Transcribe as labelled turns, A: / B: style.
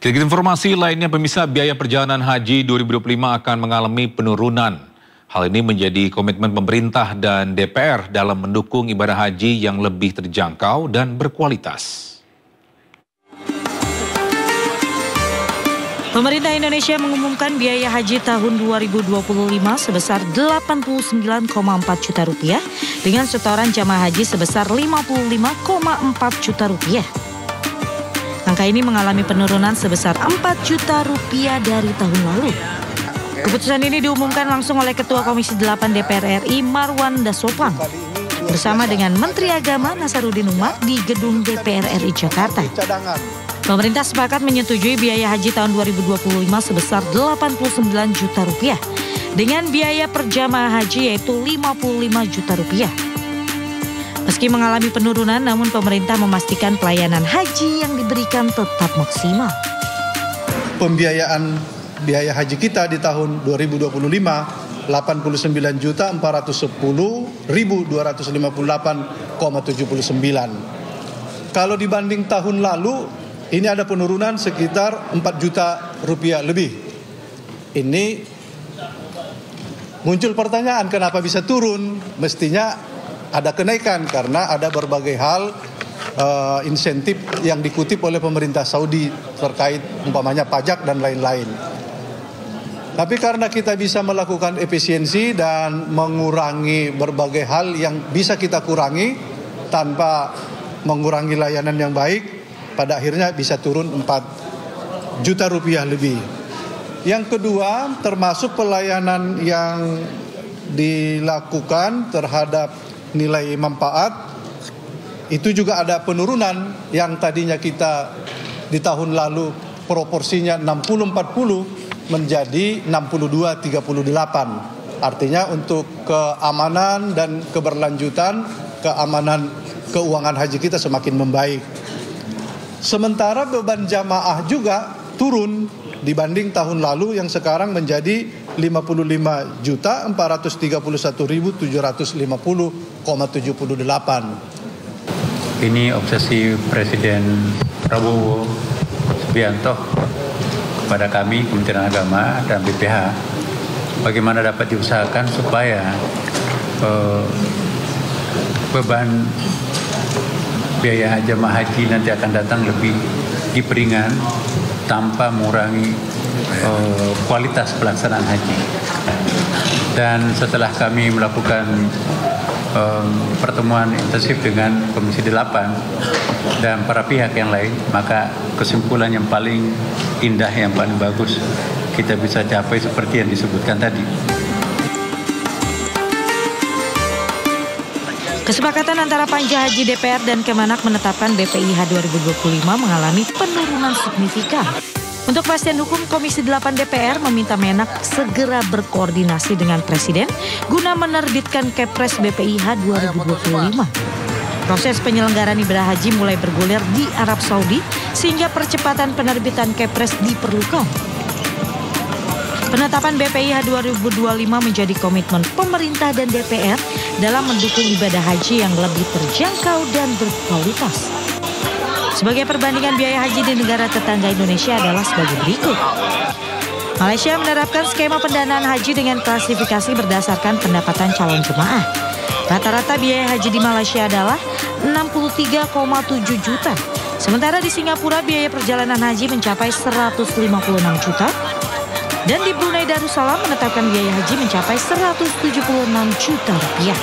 A: Kita informasi lainnya, pemirsa, biaya perjalanan haji 2025 akan mengalami penurunan. Hal ini menjadi komitmen pemerintah dan DPR dalam mendukung ibadah haji yang lebih terjangkau dan berkualitas.
B: Pemerintah Indonesia mengumumkan biaya haji tahun 2025 sebesar 89,4 juta rupiah dengan setoran jamaah haji sebesar 55,4 juta rupiah. Angka ini mengalami penurunan sebesar 4 juta rupiah dari tahun lalu. Keputusan ini diumumkan langsung oleh Ketua Komisi 8 DPR RI Marwan Dasopang bersama dengan Menteri Agama Nasaruddin Umar di Gedung DPR RI Jakarta. Pemerintah sepakat menyetujui biaya haji tahun 2025 sebesar 89 juta rupiah dengan biaya per jamaah haji yaitu 55 juta rupiah. Meski mengalami penurunan, namun pemerintah memastikan pelayanan haji yang diberikan tetap maksimal.
C: Pembiayaan biaya haji kita di tahun 2025 89.410.258,79. Kalau dibanding tahun lalu, ini ada penurunan sekitar 4 juta rupiah lebih. Ini muncul pertanyaan, kenapa bisa turun? Mestinya ada kenaikan karena ada berbagai hal insentif yang dikutip oleh pemerintah Saudi terkait umpamanya pajak dan lain-lain. Tapi karena kita bisa melakukan efisiensi dan mengurangi berbagai hal yang bisa kita kurangi tanpa mengurangi layanan yang baik, pada akhirnya bisa turun 4 juta rupiah lebih. Yang kedua, termasuk pelayanan yang dilakukan terhadap nilai manfaat, itu juga ada penurunan yang tadinya kita di tahun lalu proporsinya 60-40 menjadi 62-38. Artinya untuk keamanan dan keberlanjutan, keamanan keuangan haji kita semakin membaik. Sementara beban jamaah juga turun dibanding tahun lalu yang sekarang menjadi 55.751.750,78.
D: Ini obsesi Presiden Prabowo Subianto kepada kami Kementerian Agama dan BPH, bagaimana dapat diusahakan supaya beban biaya jamaah haji nanti akan datang lebih diperingan tanpa mengurangi kualitas pelaksanaan haji. Dan setelah kami melakukan pertemuan intensif dengan Komisi 8 dan para pihak yang lain, maka kesimpulan yang paling indah, yang paling bagus kita bisa capai seperti yang disebutkan tadi.
B: Kesepakatan antara Panja Haji DPR dan Kemenak menetapkan BPIH 2025 mengalami penurunan signifikan. Untuk kepastian hukum, Komisi 8 DPR meminta Menak segera berkoordinasi dengan Presiden guna menerbitkan Kepres BPIH 2025. Proses penyelenggaraan ibadah haji mulai bergulir di Arab Saudi sehingga percepatan penerbitan Kepres diperlukan. Penetapan BPIH 2025 menjadi komitmen pemerintah dan DPR dalam mendukung ibadah haji yang lebih terjangkau dan berkualitas. Sebagai perbandingan biaya haji di negara tetangga Indonesia adalah sebagai berikut. Malaysia menerapkan skema pendanaan haji dengan klasifikasi berdasarkan pendapatan calon jemaah. Rata-rata biaya haji di Malaysia adalah 63,7 juta. Sementara di Singapura biaya perjalanan haji mencapai 156 juta. Dan di Brunei Darussalam menetapkan biaya haji mencapai 176 juta rupiah.